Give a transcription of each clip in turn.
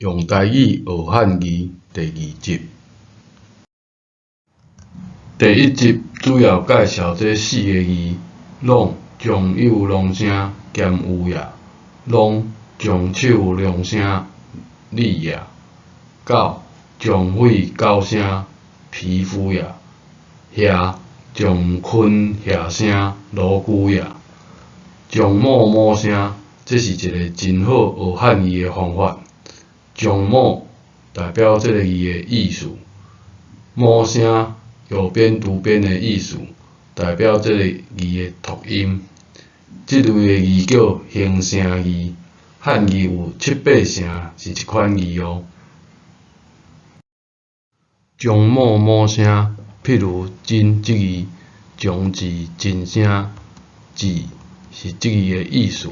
用台语学汉字第2集。第1集主要介绍这4个字：拢、将有龙声兼有也；拢、将手量声立也；狗、将喙高声皮肤也；遐、将困遐声锣鼓也；将某某声，这是一个真好学汉字的方法。将某代表这个字的意思，某声右边图边的意思，代表这个字的读音。这类的字叫形声字，汉字有7、8声是一款字哦。将某某声，譬如真这字，将字真声，字是这字的意思，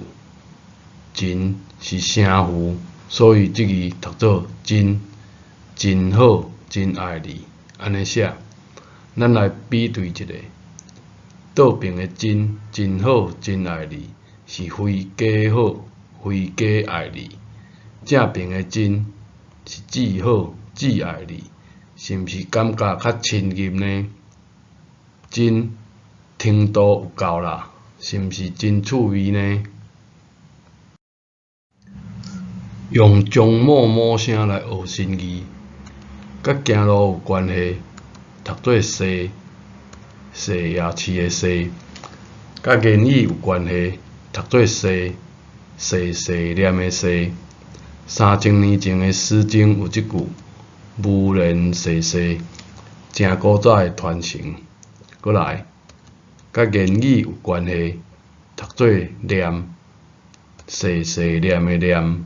真是声符。所以这字读做真，真好，真爱你，安尼写。咱来比对一下，倒边的真，真好，真爱你，是非假好，非假爱你；正边的真，是既好，既爱你，是毋是感觉较亲近呢？真程度有够啦，是毋是真趣味呢？用将某某声来学新字，甲行路有关系，读做踅，踅夜市的踅；甲言语有关系，读做踅，踅踅念的踅。3000年前的诗经有一句“无人踅踅”，真古早的传承。过来，甲言语有关系，读做念，踅踅念的念。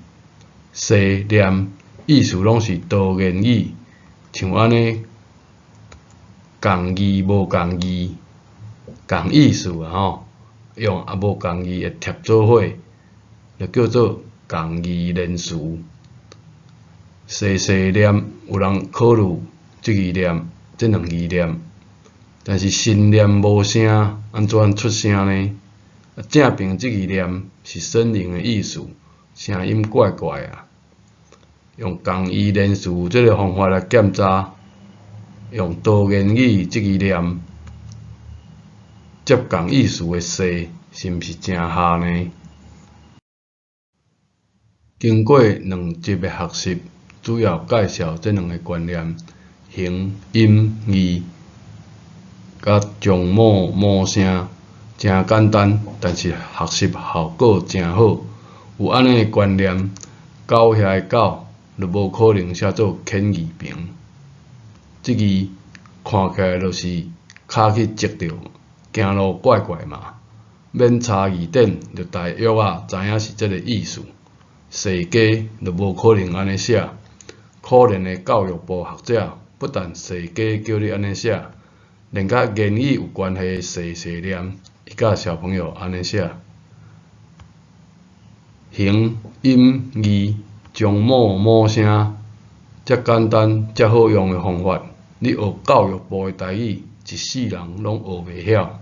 踅念意思拢是多言语，像安尼共字无共字，共意思啊吼，用无共字会贴做伙，就叫做共字连词。踅踅念有人考虑这字念，这2字念，但是心念无声，安怎出声呢？正边这字念是呻吟的意思。声音怪怪啊！用共义连词这个方法来检查，用多言语这字念接共意思的踅，是毋是正合呢？经过2集的学习，主要介绍这2个观念：形、音、义，甲将某某声，真简单，但是学习效果真好。有安尼的观念，狗遐的狗，就无可能写做犬字旁。这字看起来就是骹去折着，行路怪怪嘛。免查字典，就大约知影是这个意思。踅街就无可能安尼写。可怜的教育部学者，不但踅街叫你安尼写，连甲言语有关系的踅踅念，伊教小朋友安尼写。形、音、义，将某某声，遮简单、遮好用的方法，你学教育部的台语，一世人拢学袂晓。